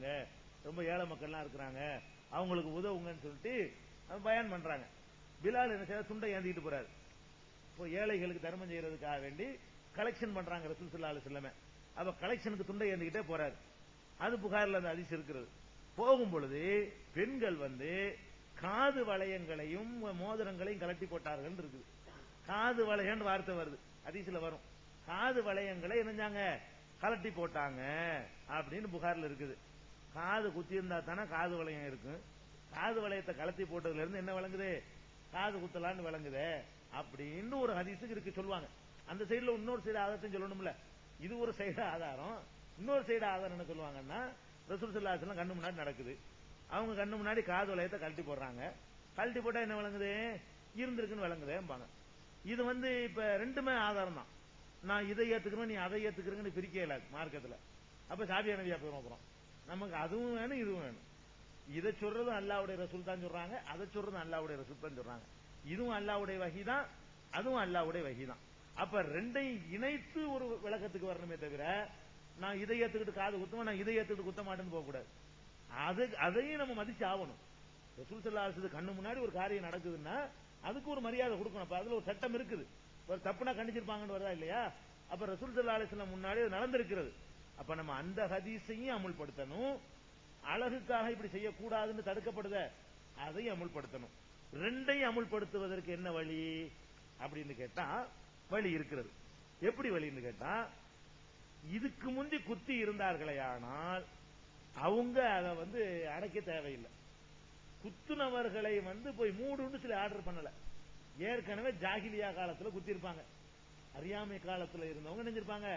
கொடுங்க, ரொம்ப ஏழை மக்கள்லாம் இருக்கிறாங்க, அவங்களுக்கு உதவுங்கன்னு சொல்லிட்டு பயான் பண்றாங்க. பிலால் என்ன செய்ய துண்டை ஏந்திட்டு போறாரு. இப்போ ஏழைகளுக்கு தர்மம் செய்யறதுக்காக வேண்டி கலெக்ஷன் பண்றாங்க ரசூல் ஸல்லல்லாஹு அலைஹி வஸல்லம். அப்ப கலெக்ஷனுக்கு துண்டை ஏந்திக்கிட்டே போறாரு. அது புகார்ல அந்த ஹதீஸ் இருக்கிறது. போகும் பொழுது பெண்கள் காது வளையங்களையும் மோதிரங்களையும் கலட்டி போட்டார்கள் இருக்குது. காது வளையன்னு வார்த்தை வருது, ஹதீஸ்ல வரும். காது வளையங்களை என்னஞ்சாங்க, கலட்டி போட்டாங்க அப்படின்னு புகார்ல இருக்குது. காது குத்தி இருந்தா தானே காது வளையம் இருக்கும். காது வளையத்தை கலத்தி போட்டதுல இருந்து என்ன விளங்குது, காது குத்தலான்னு விளங்குது அப்படின்னு ஒரு ஹதீஸுக்கு இருக்கு சொல்லுவாங்க. அந்த சைடுல இன்னொரு சைடு ஆதாரத்தையும் சொல்லணும்ல. இது ஒரு சைடு ஆதாரம், இன்னொரு சைடு ஆதாரம் என்ன சொல்லுவாங்கன்னா, ரசூல் ஸல்லல்லாஹு அலைஹி வஸல்லம் கண்ணு முன்னாடி நடக்குது, அவங்க கண்ணு முன்னாடி காது வளையத்தை கழட்டி போடுறாங்க. கழட்டி போட்டா என்ன விளங்குது, இருந்திருக்குன்னு விளங்குதேம்பாங்க. இது இப்ப ரெண்டுமே ஆதாரம் தான். நான் இதை ஏத்துக்கிறேன், நீ அதை ஏத்துக்கிறேன்னு பிரிக்க இயலாது மார்க்கத்துல. அப்ப சாபியா நபியா போறோம். நமக்கு அதுவும் வேணும் இதுவும் வேணும். இதை சொல்றதும் அல்லாஹ்வுடைய ரசூல் தான் சொல்றாங்க, அதை சொல்றதும் அல்லாஹ்வுடைய ரசூல் தான் சொல்றாங்க. இதுவும் அல்லாஹ்வுடைய வஹி தான், அதுவும் அல்லாஹ்வுடைய வஹி தான். அப்ப ரெண்டையும் இணைத்து ஒரு விளக்கத்துக்கு வரணுமே தவிர, நான் இதை ஏத்துக்கிட்டு காது குத்துவேன், நான் இதை ஏத்துக்கிட்டு குத்த மாட்டேன்னு போக கூடாது. அதையும் நம்ம மதிச்சு ஆகணும். ரசூல் ஸல்லல்லாஹு அலைஹி வஸல்லம் கண்ணு முன்னாடி ஒரு காரியம் நடக்குதுன்னா அதுக்கு ஒரு மரியாதை கொடுக்கணும். அப்ப அதுல ஒரு சட்டம் இருக்குது. ஒரு தப்புனா கண்டிச்சிருப்பாங்கன்னு வருதா இல்லையா? அப்ப ரசூல் ஸல்லல்லாஹு அலைஹி வஸல்லம் முன்னாடி அது நடந்திருக்கிறது. அப்ப நம்ம அந்த ஹதீஸையும் அமுல்படுத்தணும். அழகுக்காக இப்படி செய்யக்கூடாதுன்னு தடுக்கப்படுத அதையும் அமுல்படுத்தணும். ரெண்டையும் அமுல்படுத்துவதற்கு என்ன வழி அப்படின்னு கேட்டா வழி இருக்கிறது. எப்படி வழின்னு கேட்டா, இதுக்கு முந்தி குத்தி இருந்தார்களே ஆனால் அவங்க அதை அடைக்க தேவையில்லை. குத்துனவர்களை போய் மூடுன்னு சொல்லி ஆர்டர் பண்ணல. ஏற்கனவே ஜாகிலியா காலத்துல குத்தி இருப்பாங்க, அறியாமை காலத்துல இருந்தவங்க நினைச்சிருப்பாங்க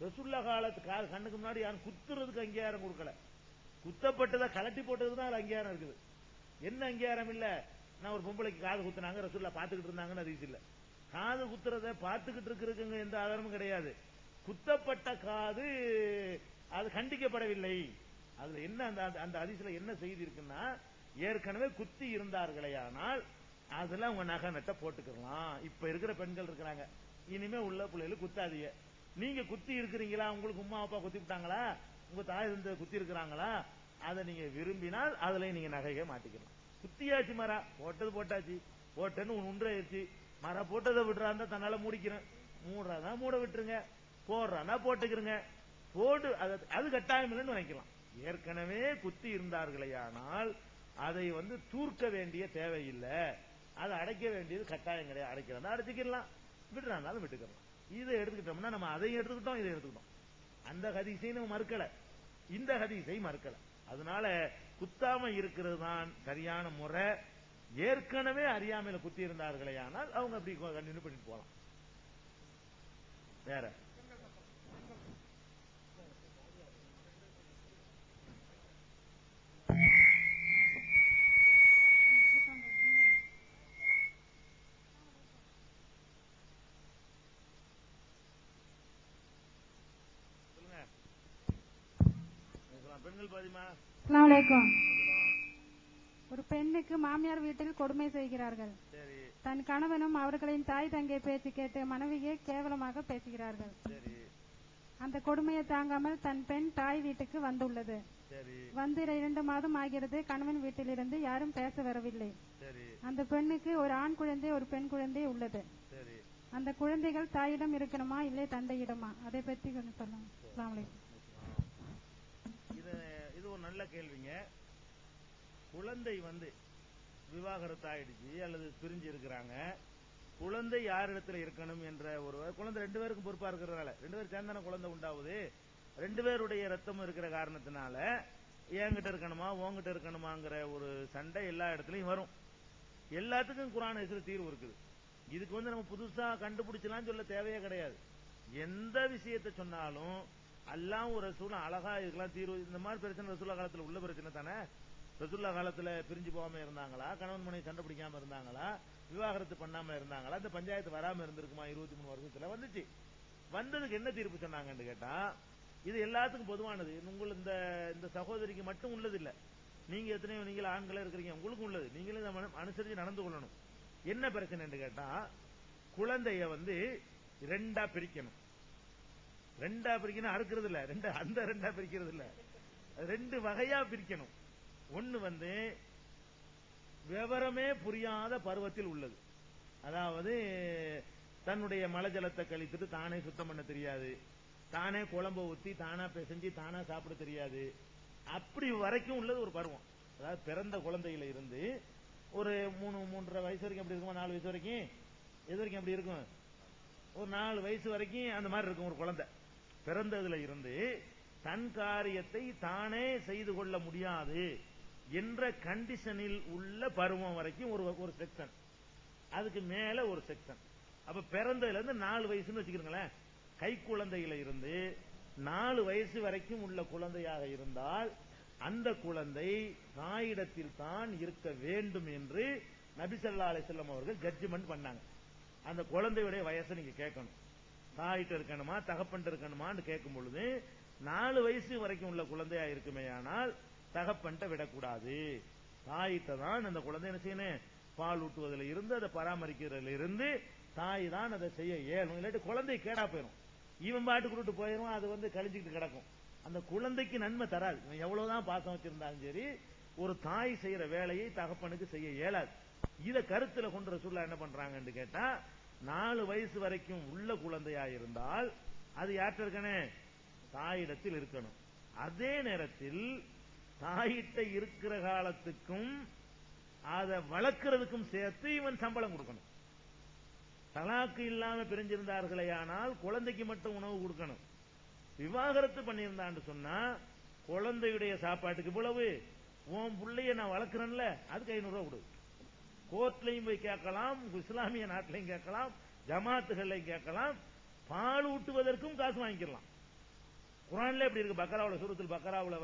ரசூலுல்லாஹ் காலத்து கண்ணுக்கு முன்னாடி யாரும் குத்துறதுக்கு அங்கீகாரம் கொடுக்கல, குத்தப்பட்டதை கலட்டி போட்டதுதான் அது அங்கீகாரம் இருக்குது. என்ன அங்கீகாரம் இல்ல, நான் ஒரு பொம்பளைக்கு காது குத்துனாங்க ரசூலுல்லாஹ் பாத்துக்கிட்டு இருந்தாங்கன்னு அது இல்ல. காது குத்துறத பாத்துக்கிட்டு இருக்கிறதுக்கு எந்த ஆதாரமும் கிடையாது. குத்தப்பட்ட காது அது கண்டிக்கப்படவில்லை. அதுல என்ன அந்த ஹதீஸ்ல என்ன செய்தி இருக்குன்னா, ஏற்கனவே குத்தி இருந்தார்களே ஆனால் அதுல அவங்க நகை நட்ட போட்டுக்கலாம். இப்ப இருக்கிற பெண்கள் இருக்கிறாங்க, இனிமே உள்ள பிள்ளைகளுக்கு குத்தாதீங்க. நீங்க குத்தி இருக்கிறீங்களா, உங்களுக்கு உமா அப்பா குத்தி விட்டாங்களா, உங்க தாய் தந்தை குத்தி இருக்கிறாங்களா, அதை நீங்க விரும்பினால் அதுல நீங்க நகையை மாட்டிக்கலாம். குத்தியாச்சு மரா போட்டது போட்டாச்சு, போட்டேன்னு உண்டாயிருச்சு. மர போட்டதை விடுறாந்தா தன்னால மூடிக்கிறேன், மூடுறாதா மூட விட்டுருங்க, போடுறானா போட்டுக்கிறங்க, போடு அது கட்டாயம் இல்லைன்னு நினைக்கலாம். ஏற்கனவே குத்தி இருந்தார்களே ஆனால் அதை தூர்க்க வேண்டிய தேவையில்லை, அதை அடைக்க வேண்டியது கட்டாயம் கிடையாது. அடைக்கிறதா அடைச்சிக்கலாம், விடுறானாலும் விட்டுக்கலாம். இதை எடுத்துக்கிட்டோம்னா நம்ம அதையும் எடுத்துக்கிட்டோம், இதை எடுத்துக்கிட்டோம். அந்த ஹதீஸை நம்ம மறுக்கல, இந்த ஹதீஸை மறுக்கல. அதனால குத்தாம இருக்கிறது தான் சரியான முறை. ஏற்கனவே அறியாமையில குத்தி இருந்தார்களே ஆனால் அவங்க அப்படி கண்டினியூ பண்ணிட்டு போலாம். வேற பெண்கள் பாதிமா. அஸ்ஸலாமு அலைக்கும். ஒரு பெண்ணுக்கு மாமியார் வீட்டில் கொடுமை செய்கிறார்கள். தன் கணவனும் அவர்களின் தாய் தங்கை பேச்சு கேட்டு மனைவியை கேவலமாக பேசுகிறார்கள். அந்த கொடுமையை தாங்காமல் தன் பெண் தாய் வீட்டுக்கு வந்துள்ளது. வந்து 2 மாதம் ஆகிறது. கணவன் வீட்டிலிருந்து யாரும் பேச வரவில்லை. அந்த பெண்ணுக்கு ஒரு ஆண் குழந்தை ஒரு பெண் குழந்தை உள்ளது. அந்த குழந்தைகள் தாயிடம் இருக்கணுமா இல்லை தந்தையிடமா, அதை பற்றி கொஞ்சம் சொல்லுங்க. அஸ்ஸலாமு அலைக்கும். இது ஒரு நல்ல கேள்விங்க. குழந்தை விவாகரத்து ஆயிடுச்சு அல்லது பிரிஞ்சு இருக்கிறாங்க, குழந்தை யார் இடத்துல இருக்கணும் என்ற ஒரு குழந்தை 2 பேருக்கும் பொறுப்பா இருக்கிறதுனால 2 பேரும் சேர்ந்தான குழந்தை உண்டாகுது. 2 பேருடைய ரத்தம் இருக்கிற காரணத்தினால என்கிட்ட இருக்கணுமா உங்ககிட்ட இருக்கணுமாங்கிற ஒரு சண்டை எல்லா இடத்துலயும் வரும். எல்லாத்துக்கும் குர்ஆன் ஹதீஸ்ல தீர்வு இருக்குது. இதுக்கு நம்ம புதுசா கண்டுபிடிச்சலாம் சொல்ல தேவையே கிடையாது. எந்த விஷயத்தை சொன்னாலும் அல்லாஹ் ஒரு ரசூலும் அழகா இதுக்கெல்லாம் தீர்வு. இந்த மாதிரி பிரச்சனை ரசூலுல்லாஹ் காலத்துல உள்ள பிரச்சனை தானே. ரசூலுல்லாஹ் காலத்துல பிரிஞ்சு போகாம இருந்தாங்களா, கணவன் மனைவி சண்டை பிடிக்காம இருந்தாங்களா, விவாகரத்து பண்ணாம இருந்தாங்களா, இந்த பஞ்சாயத்து வராம இருந்திருக்குமா 23 வருஷத்துல வந்துச்சு. வந்ததுக்கு என்ன தீர்ப்பு சொன்னாங்கன்னு கேட்டா, இது எல்லாத்துக்கும் பொதுவானது. உங்களுக்கு இந்த சகோதரிக்கு மட்டும் உள்ளது இல்ல, நீங்க எத்தனையோ நீங்க ஆண்களே இருக்கிறீங்க, உங்களுக்கும் உள்ளது. நீங்களும் அனுசரிச்சு நடந்து கொள்ளணும். என்ன பிரச்சனை கேட்டா, குழந்தைய 2ஆ பிரிக்கணும். 2ஆ பிரிக்கணும் அறுக்கிறது இல்ல, அந்த 2ஆ பிரிக்கிறது இல்ல. ரெண்டு வகையா பிரிக்கணும். ஒன்னு விவரமே புரியாத பருவத்தில் உள்ளது. அதாவது தன்னுடைய மலஜலத்தை கழித்துட்டு தானே சுத்தம் பண்ண தெரியாது, தானே குழம்ப ஊத்தி தானா பிசைஞ்சு தானா சாப்பிட தெரியாது, அப்படி வரைக்கும் உள்ளது ஒரு பருவம். அதாவது பிறந்த குழந்தையில இருந்து ஒரு 3-3.5 வயசு வரைக்கும் எப்படி இருக்குமா, 4 வயசு வரைக்கும், எது வரைக்கும் அப்படி இருக்கும், ஒரு 4 வயசு வரைக்கும் அந்த மாதிரி இருக்கும் ஒரு குழந்தை. பிறந்ததுல இருந்து தன் காரியத்தை தானே செய்து கொள்ள முடியாது என்ற கண்டிஷனில் உள்ள பருவம் வரைக்கும் ஒரு செக்ஷன், அதுக்கு மேல ஒரு செக்ஷன். அப்ப பிறந்ததுல இருந்து 4 வயசுன்னு வச்சுக்கிறீங்களேன், கை குழந்தையில இருந்து 4 வயசு வரைக்கும் உள்ள குழந்தையாக இருந்தால் அந்த குழந்தை தாயிடத்தில் தான் இருக்க வேண்டும் என்று நபி ஸல்லல்லாஹு அலைஹி வஸல்லம் அவர்கள் ஜட்ஜ்மெண்ட் பண்ணாங்க. அந்த குழந்தையுடைய வயசை நீங்க கேட்கணும், தாயிட்ட இருக்கணுமா தகப்பன் இருக்கணுமான்னு கேட்கும் பொழுது 4 வயசு வரைக்கும் உள்ள குழந்தையா இருக்குமே, ஆனால் தகப்பன்ட்ட விடக்கூடாது, தாயிட்ட தான் அந்த குழந்தை என்ன செய்யணும், பால் ஊட்டுவதில் இருந்து அதை பராமரிக்கிறதுல இருந்து தாய் தான் அதை செய்ய இயலும். இல்லாட்டி குழந்தை கேடா போயிடும், இவன் பாட்டுக்கு விட்டு போயிடும், அது கழிஞ்சுக்கிட்டு கிடக்கும், அந்த குழந்தைக்கு நன்மை தராது. எவ்வளவுதான் பாசம் வச்சிருந்தாலும் சரி ஒரு தாய் செய்யற வேலையை தகப்பனுக்கு செய்ய இயலாது. இத கருத்துல கொண்டு ரசூலுல்லாஹ் என்ன பண்றாங்கன்னு கேட்டா, 4 வயசு வரைக்கும் உள்ள குழந்தையா இருந்தால் அது யார்கிட்ட இருக்கணும், தாயிடத்தில் இருக்கணும். அதே நேரத்தில் தாயிட்ட இருக்கிற காலத்துக்கும் அதை வளர்க்கிறதுக்கும் சேர்த்து இவன் சம்பளம் கொடுக்கணும். தலாக்கு இல்லாம பிரிஞ்சிருந்தார்களே ஆனால் குழந்தைக்கு மட்டும் உணவு கொடுக்கணும். விவாகரத்து பண்ணியிருந்தான்னு சொன்னா குழந்தையுடைய சாப்பாட்டுக்கு இவ்வளவு, உன் பிள்ளைய நான் வளர்க்கிறேன்ல அதுக்கு 500 ரூபாய் கொடு. கோர்ட்லையும் போய் கேட்கலாம், இஸ்லாமிய நாட்டிலையும் கேட்கலாம், ஜமாத்துகளையும் கேட்கலாம், பால் ஊட்டுவதற்கும் காசு வாங்கிக்கலாம். குர்ஆன்ல எப்படி இருக்கு, பக்கராவுல சூரத்துல் பக்கராவுல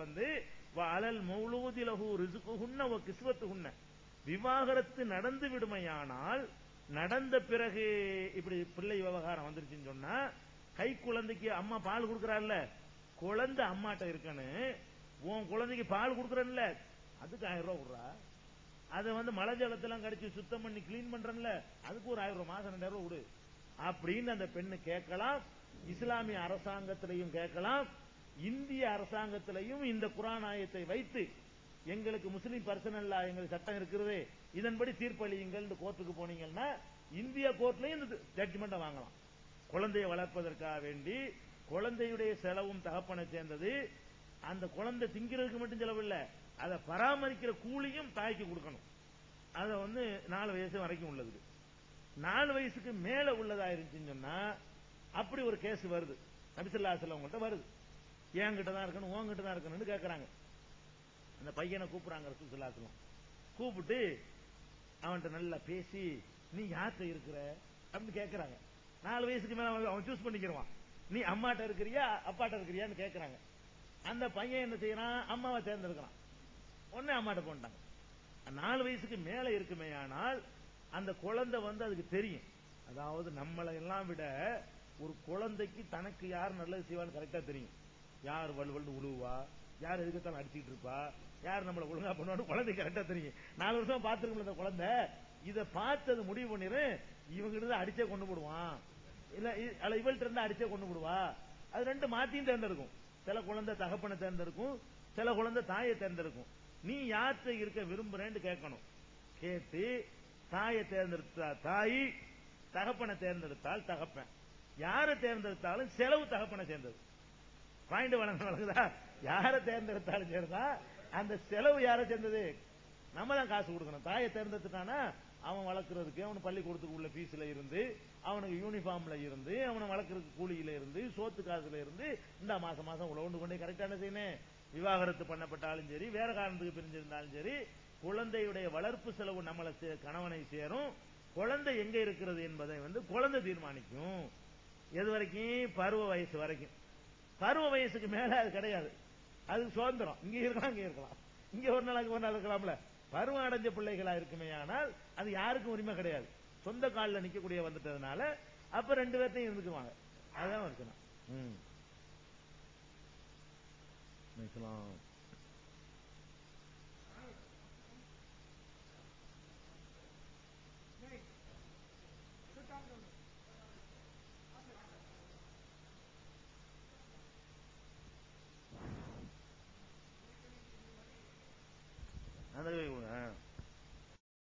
அலல் மௌலூதி லஹு ரிஸ்குஹுன்ன வ கிஸ்வத்துஹுன்ன, விவாகரத்து நடந்து விடுமையானால் நடந்த பிறகு இப்படி பிள்ளை விவகாரம் வந்துருச்சுன்னு சொன்னா கை குழந்தைக்கு அம்மா பால் கொடுக்கறாள்ல, குழந்தை அம்மாட்ட இருக்கணும், உன் குழந்தைக்கு பால் கொடுக்கறன்ல அதுக்கு 1000 ரூபாய் கொடுறா, அதை மழை ஜலத்தெல்லாம் கடிச்சு சுத்தம் பண்ணி கிளீன் பண்றேன்ல அதுக்கு ஒரு 1000 ரூபாய், மாசம் 2000 ரூபாய் கொடு அப்படின்னு அந்த பெண்ணு கேட்கலாம். இஸ்லாமிய அரசாங்கத்திலையும் கேட்கலாம், இந்திய அரசாங்கத்திலையும் இந்த குர்ஆன் ஆயத்தை வைத்து எங்களுக்கு முஸ்லீம் பர்சனல்லா எங்களுக்கு சட்டம் இருக்கிறது, இதன்படி தீர்ப்பளியுங்கள் கோர்ட்டுக்கு போனீங்கன்னா இந்திய கோர்ட்லயும் இந்த ஜட்ஜ்மெண்ட் வாங்கலாம். குழந்தையை வளர்ப்பதற்காக வேண்டி குழந்தையுடைய செலவும் தகப்பனை சேர்ந்தது, அந்த குழந்தை திங்கிறதுக்கு மட்டும் செலவு இல்ல, அதை பராமரிக்கிற கூலியும் தாய்க்கு கொடுக்கணும். அதை 4 வயசு வரைக்கும் உள்ளது. 4 வயசுக்கு மேல உள்ளதா இருந்துச்சுன்னு சொன்னா அப்படி ஒரு கேஸ் வருது, நபி ஸல்லல்லாஹு அலைஹி வஸல்லம் கிட்ட வருது, என்கிட்ட தான் இருக்கணும் உன்கிட்ட தான் இருக்கணும்னு கேட்கறாங்க. அந்த பையனை கூப்பிடுறாங்க ரசூல் ஸல்லல்லாஹு அலைஹி வஸல்லம், கூப்பிட்டு அவன்கிட்ட நல்லா பேசி நீ யார்கிட்ட இருக்கிற அப்படின்னு கேட்கறாங்க. 4 வயசுக்கு மேல அவன் சூஸ் பண்ணிக்கிறான், நீ அம்மாட்ட இருக்கிறியா அப்பாட்ட இருக்கிறியான்னு கேட்கறாங்க. அந்த பையன் என்ன செய்யறான், அம்மாவை தேர்ந்தெடுக்கிறான், உடனே அம்மாட்ட போட்டாங்க. 4 வயசுக்கு மேல இருக்குமே ஆனால் அந்த குழந்தை அதுக்கு தெரியும். அதாவது நம்மளை எல்லாம் விட ஒரு குழந்தைக்கு தனக்கு யார் நல்லது செய்வான்னு கரெக்டா தெரியும். யார் வலுவல் உழுவா, யார் எதுக்கத்தான் அடிச்சுட்டு இருப்பா, யார் நம்மளை ஒழுங்கா பண்ணுவான்னு குழந்தை கரெக்டா தெரியும். 4 வருஷம் பார்த்துருக்கோம் இந்த குழந்தை, இதை பார்த்தது முடிவு பண்ணிரு, இவங்க அடிச்சே கொண்டு போடுவான், இல்ல இவள்கிட்ட இருந்தா அடிச்சே கொண்டு போடுவா. அது ரெண்டு மாத்தியும் தேர்ந்தெடுக்கும். சில குழந்தை தகப்பனை தேர்ந்தெடுக்கும், சில குழந்தை தாயை தேர்ந்தெடுக்கும். நீ யார்கிட்ட இருக்க விரும்புறேன்னு கேட்கணும். கேட்டு தாயை தேர்ந்தெடுத்தா தாய், தகப்பனை தேர்ந்தெடுத்தால் தகப்பன், யாரை தேர்ந்தெடுத்தாலும் செலவு தகப்பனை சேர்ந்தது. பாயிண்ட் வழங்குதா, யாரை தேர்ந்தெடுத்தாலும் சேர்ந்தா அந்த செலவு யாரை சேர்ந்தது, நம்ம தான் காசு கொடுக்கணும். தாயை தேர்ந்தெடுத்துட்டானா அவன் வளர்க்கறதுக்கு, அவன் பள்ளிக்கூடத்துக்கு உள்ள பீஸ்ல இருந்து, அவனுக்கு யூனிஃபார்ம்ல இருந்து, அவனை வளர்க்கறதுக்கு கூலியில இருந்து, சோத்து காசுல இருந்து, இந்த மாசம் மாசம் உழவுண்டு கொண்டே கரெக்டான செய்யணும். விவாகரத்து பண்ணப்பட்டாலும் சரி, வேற காரணத்துக்கு பிரிஞ்சிருந்தாலும் சரி, குழந்தையுடைய வளர்ப்பு செலவு நம்மளை கணவனை சேரும். குழந்தை எங்க இருக்கிறது என்பதை குழந்தை தீர்மானிக்கும். எது வரைக்கும், பருவ வயசு வரைக்கும். பருவ வயசுக்கு மேல அது கிடையாது, அது சுதந்திரம், இங்க இருக்கலாம் அங்க இருக்கலாம், இங்க ஒரு நாளைக்கு ஒரு நாள் இருக்கலாம்ல. பருவம் அடைஞ்ச பிள்ளைகளா இருக்குமே ஆனால் அது யாருக்கும் உரிமை கிடையாது, சொந்த காலில் நிக்கக்கூடிய வந்துட்டதுனால அப்ப 2 பேர்த்தையும் இருந்துக்குவாங்க. அதான் இருக்கணும். அந்த ரிவாயை கொடுங்க.